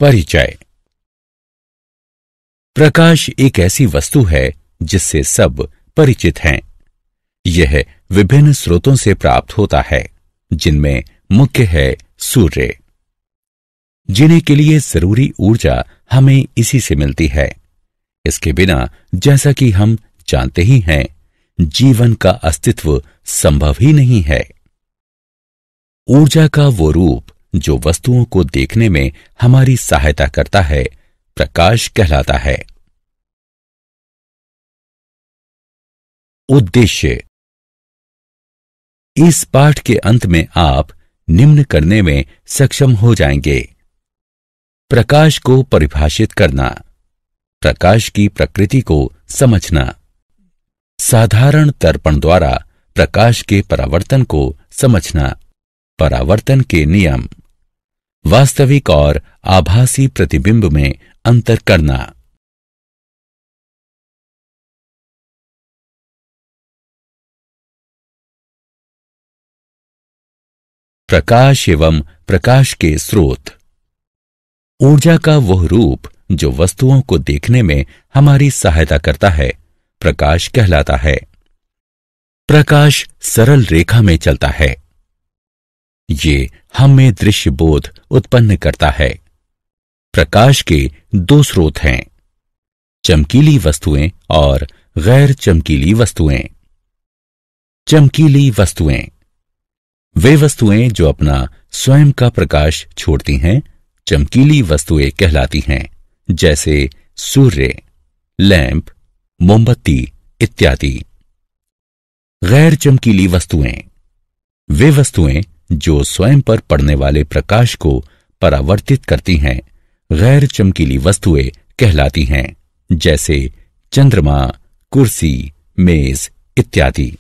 परिचय। प्रकाश एक ऐसी वस्तु है जिससे सब परिचित हैं। यह विभिन्न स्रोतों से प्राप्त होता है, जिनमें मुख्य है सूर्य। जीने के लिए जरूरी ऊर्जा हमें इसी से मिलती है। इसके बिना, जैसा कि हम जानते ही हैं, जीवन का अस्तित्व संभव ही नहीं है। ऊर्जा का वो रूप जो वस्तुओं को देखने में हमारी सहायता करता है, प्रकाश कहलाता है। उद्देश्य। इस पाठ के अंत में आप निम्न करने में सक्षम हो जाएंगे: प्रकाश को परिभाषित करना, प्रकाश की प्रकृति को समझना, साधारण दर्पण द्वारा प्रकाश के परावर्तन को समझना, परावर्तन के नियम, वास्तविक और आभासी प्रतिबिंब में अंतर करना। प्रकाश एवं प्रकाश के स्रोत। ऊर्जा का वह रूप जो वस्तुओं को देखने में हमारी सहायता करता है, प्रकाश कहलाता है। प्रकाश सरल रेखा में चलता है। ये हम में दृश्य बोध उत्पन्न करता है। प्रकाश के दो स्रोत हैं: चमकीली वस्तुएं और गैर चमकीली वस्तुएं। चमकीली वस्तुएं वे वस्तुएं जो अपना स्वयं का प्रकाश छोड़ती हैं, चमकीली वस्तुएं कहलाती हैं, जैसे सूर्य, लैंप, मोमबत्ती इत्यादि। गैर चमकीली वस्तुएं वे वस्तुएं जो स्वयं पर पड़ने वाले प्रकाश को परावर्तित करती हैं, गैर चमकीली वस्तुएं कहलाती हैं, जैसे चंद्रमा, कुर्सी, मेज इत्यादि।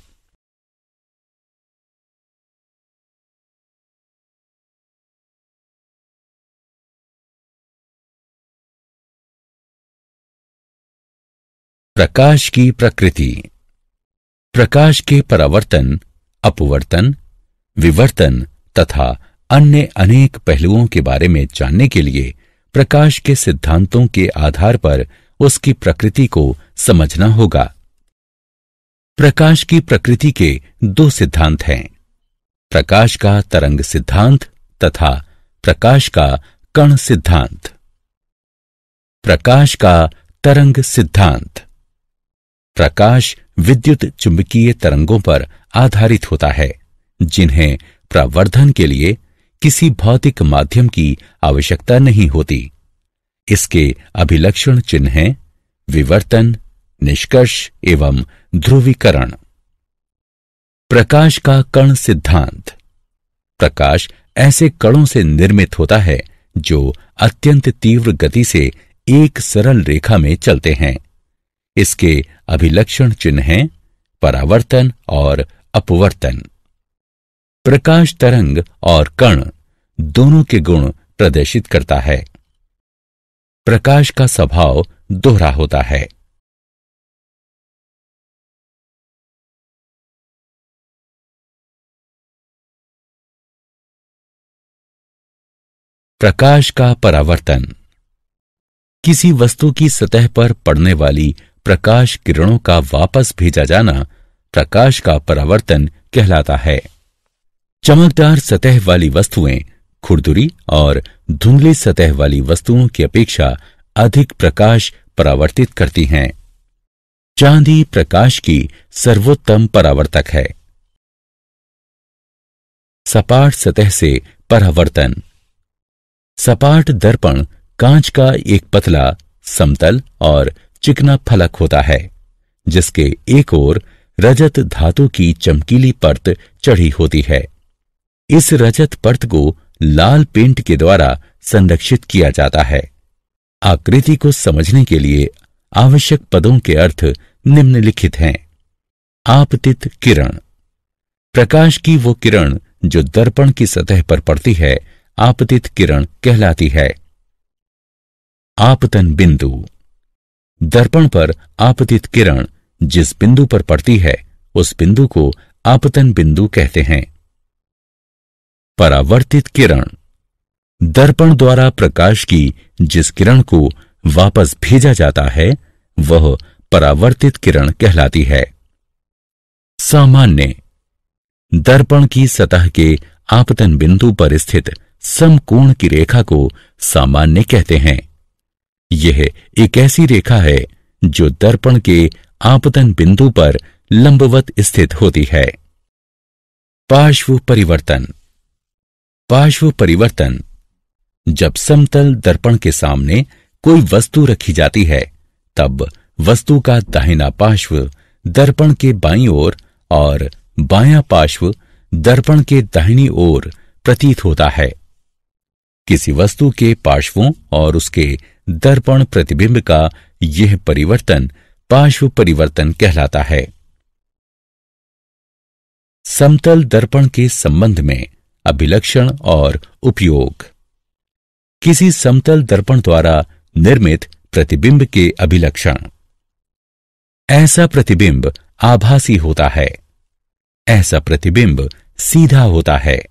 प्रकाश की प्रकृति। प्रकाश के परावर्तन, अपवर्तन, विवर्तन तथा अन्य अनेक पहलुओं के बारे में जानने के लिए प्रकाश के सिद्धांतों के आधार पर उसकी प्रकृति को समझना होगा। प्रकाश की प्रकृति के दो सिद्धांत हैं: प्रकाश का तरंग सिद्धांत तथा प्रकाश का कण सिद्धांत। प्रकाश का तरंग सिद्धांत। प्रकाश विद्युत चुंबकीय तरंगों पर आधारित होता है, जिन्हें प्रवर्धन के लिए किसी भौतिक माध्यम की आवश्यकता नहीं होती। इसके अभिलक्षण चिन्ह हैं विवर्तन, निष्कर्ष एवं ध्रुवीकरण। प्रकाश का कण सिद्धांत। प्रकाश ऐसे कणों से निर्मित होता है जो अत्यंत तीव्र गति से एक सरल रेखा में चलते हैं। इसके अभिलक्षण चिन्ह हैं परावर्तन और अपवर्तन। प्रकाश तरंग और कण दोनों के गुण प्रदर्शित करता है। प्रकाश का स्वभाव दोहरा होता है। प्रकाश का परावर्तन। किसी वस्तु की सतह पर पड़ने वाली प्रकाश किरणों का वापस भेजा जाना प्रकाश का परावर्तन कहलाता है। चमकदार सतह वाली वस्तुएं खुरदुरी और धुंधली सतह वाली वस्तुओं की अपेक्षा अधिक प्रकाश परावर्तित करती हैं। चांदी प्रकाश की सर्वोत्तम परावर्तक है। सपाट सतह से परावर्तन। सपाट दर्पण कांच का एक पतला, समतल और चिकना फलक होता है, जिसके एक ओर रजत धातु की चमकीली परत चढ़ी होती है। इस रजत परत को लाल पेंट के द्वारा संरक्षित किया जाता है। आकृति को समझने के लिए आवश्यक पदों के अर्थ निम्नलिखित हैं: आपतित किरण। प्रकाश की वो किरण जो दर्पण की सतह पर पड़ती है, आपतित किरण कहलाती है। आपतन बिंदु। दर्पण पर आपतित किरण जिस बिंदु पर पड़ती है, उस बिंदु को आपतन बिंदु कहते हैं। परावर्तित किरण। दर्पण द्वारा प्रकाश की जिस किरण को वापस भेजा जाता है वह परावर्तित किरण कहलाती है। सामान्य दर्पण की सतह के आपतन बिंदु पर स्थित समकोण की रेखा को सामान्य कहते हैं। यह एक ऐसी रेखा है जो दर्पण के आपतन बिंदु पर लंबवत स्थित होती है। पार्श्व परिवर्तन। पार्श्व परिवर्तन जब समतल दर्पण के सामने कोई वस्तु रखी जाती है तब वस्तु का दाहिना पार्श्व दर्पण के बाईं ओर और बायां पार्श्व दर्पण के दाहिनी ओर प्रतीत होता है। किसी वस्तु के पार्श्वों और उसके दर्पण प्रतिबिंब का यह परिवर्तन पार्श्व परिवर्तन कहलाता है। समतल दर्पण के संबंध में अभिलक्षण और उपयोग। किसी समतल दर्पण द्वारा निर्मित प्रतिबिंब के अभिलक्षण। ऐसा प्रतिबिंब आभासी होता है। ऐसा प्रतिबिंब सीधा होता है।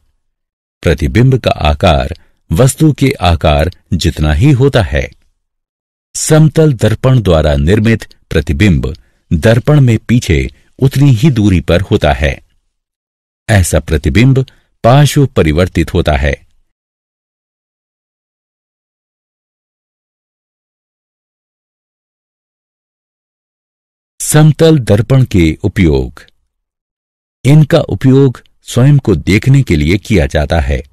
प्रतिबिंब का आकार वस्तु के आकार जितना ही होता है। समतल दर्पण द्वारा निर्मित प्रतिबिंब दर्पण में पीछे उतनी ही दूरी पर होता है। ऐसा प्रतिबिंब पार्श्व परिवर्तित होता है। समतल दर्पण के उपयोग। इनका उपयोग स्वयं को देखने के लिए किया जाता है।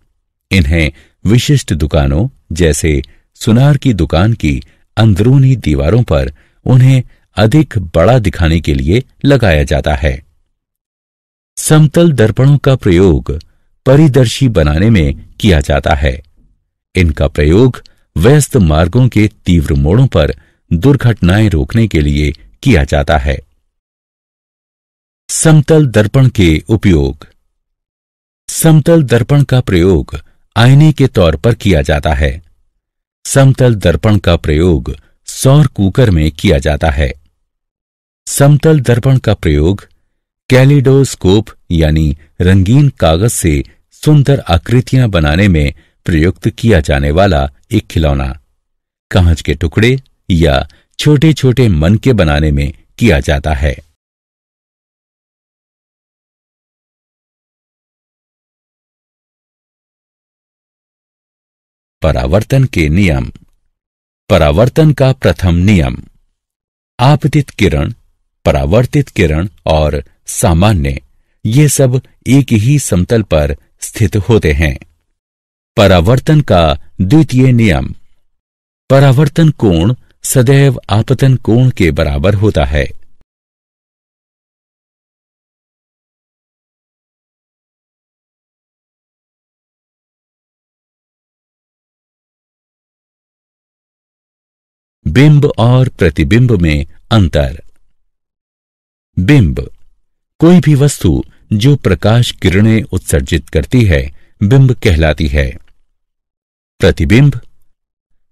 इन्हें विशिष्ट दुकानों जैसे सुनार की दुकान की अंदरूनी दीवारों पर उन्हें अधिक बड़ा दिखाने के लिए लगाया जाता है। समतल दर्पणों का प्रयोग परिदर्शी बनाने में किया जाता है। इनका प्रयोग व्यस्त मार्गों के तीव्र मोड़ों पर दुर्घटनाएं रोकने के लिए किया जाता है। समतल दर्पण के उपयोग। समतल दर्पण का प्रयोग आईने के तौर पर किया जाता है। समतल दर्पण का प्रयोग सौर कुकर में किया जाता है। समतल दर्पण का प्रयोग कैलिडोस्कोप यानी रंगीन कागज से सुंदर आकृतियां बनाने में प्रयुक्त किया जाने वाला एक खिलौना, कांच के टुकड़े या छोटे छोटे मनके बनाने में किया जाता है। परावर्तन के नियम। परावर्तन का प्रथम नियम। आपतित किरण, परावर्तित किरण और सामान्य ये सब एक ही समतल पर स्थित होते हैं। परावर्तन का द्वितीय नियम। परावर्तन कोण सदैव आपतन कोण के बराबर होता है। बिंब और प्रतिबिंब में अंतर। बिंब कोई भी वस्तु जो प्रकाश किरणें उत्सर्जित करती है बिंब कहलाती है। प्रतिबिंब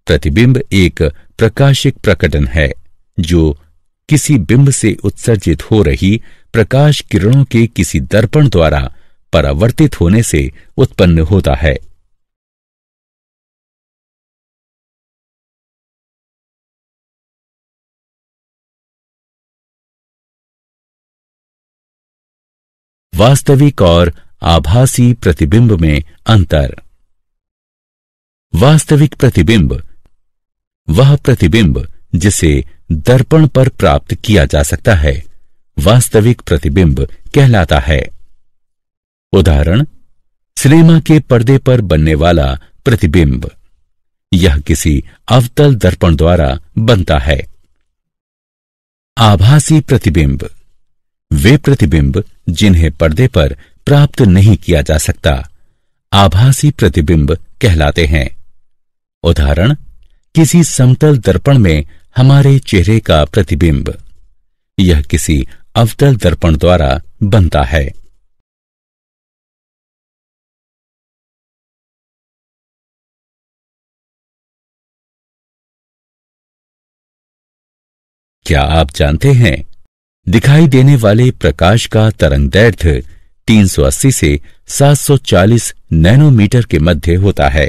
प्रतिबिंब एक प्रकाशिक प्रकटन है जो किसी बिंब से उत्सर्जित हो रही प्रकाश किरणों के किसी दर्पण द्वारा परावर्तित होने से उत्पन्न होता है। वास्तविक और आभासी प्रतिबिंब में अंतर। वास्तविक प्रतिबिंब वह प्रतिबिंब जिसे दर्पण पर प्राप्त किया जा सकता है वास्तविक प्रतिबिंब कहलाता है। उदाहरण, सिनेमा के पर्दे पर बनने वाला प्रतिबिंब। यह किसी अवतल दर्पण द्वारा बनता है। आभासी प्रतिबिंब वे प्रतिबिंब जिन्हें पर्दे पर प्राप्त नहीं किया जा सकता आभासी प्रतिबिंब कहलाते हैं। उदाहरण, किसी समतल दर्पण में हमारे चेहरे का प्रतिबिंब। यह किसी अवतल दर्पण द्वारा बनता है। क्या आप जानते हैं दिखाई देने वाले प्रकाश का तरंगदैर्घ्य 380 से 740 नैनोमीटर के मध्य होता है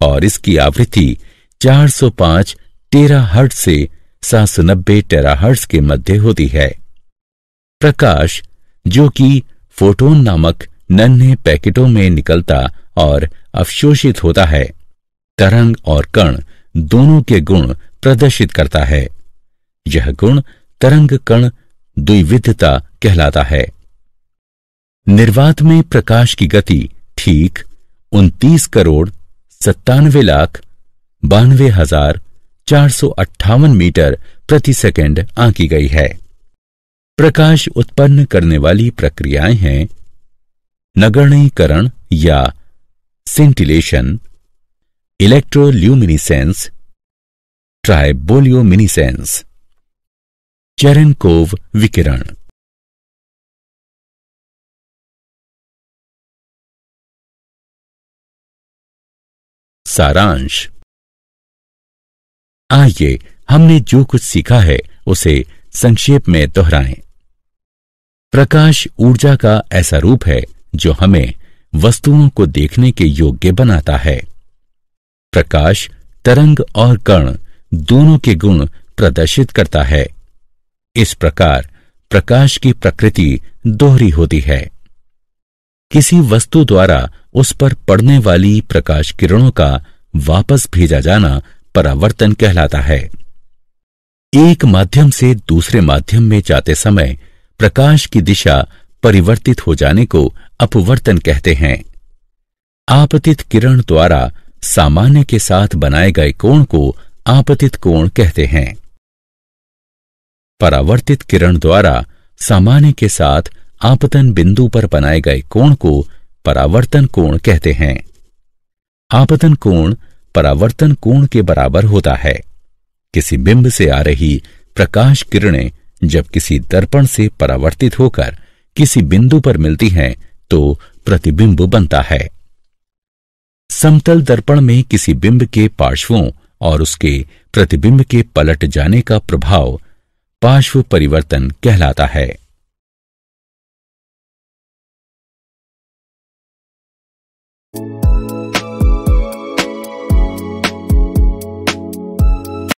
और इसकी आवृत्ति 405 टेराहर्ट्ज से 790 टेराहर्ट्ज के मध्य होती है। प्रकाश जो कि फोटोन नामक नन्हे पैकेटों में निकलता और अवशोषित होता है, तरंग और कण दोनों के गुण प्रदर्शित करता है। यह गुण तरंग कण द्विविधता कहलाता है। निर्वात में प्रकाश की गति ठीक 29,97,92,458 मीटर प्रति सेकंड आंकी गई है। प्रकाश उत्पन्न करने वाली प्रक्रियाएं हैं नगण्यीकरण या सिंटिलेशन, इलेक्ट्रोल्यूमिनिसेंस, ट्राइबोल्यूमिनिसेंस, चेरेनकोव विकिरण। सारांश। आइए हमने जो कुछ सीखा है उसे संक्षेप में दोहराएं। प्रकाश ऊर्जा का ऐसा रूप है जो हमें वस्तुओं को देखने के योग्य बनाता है। प्रकाश तरंग और कण दोनों के गुण प्रदर्शित करता है। इस प्रकार प्रकाश की प्रकृति दोहरी होती है। किसी वस्तु द्वारा उस पर पड़ने वाली प्रकाश किरणों का वापस भेजा जाना परावर्तन कहलाता है। एक माध्यम से दूसरे माध्यम में जाते समय प्रकाश की दिशा परिवर्तित हो जाने को अपवर्तन कहते हैं। आपतित किरण द्वारा सामान्य के साथ बनाए गए कोण को आपतित कोण कहते हैं। परावर्तित किरण द्वारा सामान्य के साथ आपतन बिंदु पर बनाए गए कोण को परावर्तन कोण कहते हैं। आपतन कोण परावर्तन कोण के बराबर होता है। किसी बिंब से आ रही प्रकाश किरणें जब किसी दर्पण से परावर्तित होकर किसी बिंदु पर मिलती हैं तो प्रतिबिंब बनता है। समतल दर्पण में किसी बिंब के पार्श्वों और उसके प्रतिबिंब के पलट जाने का प्रभाव पार्श्व परिवर्तन कहलाता है।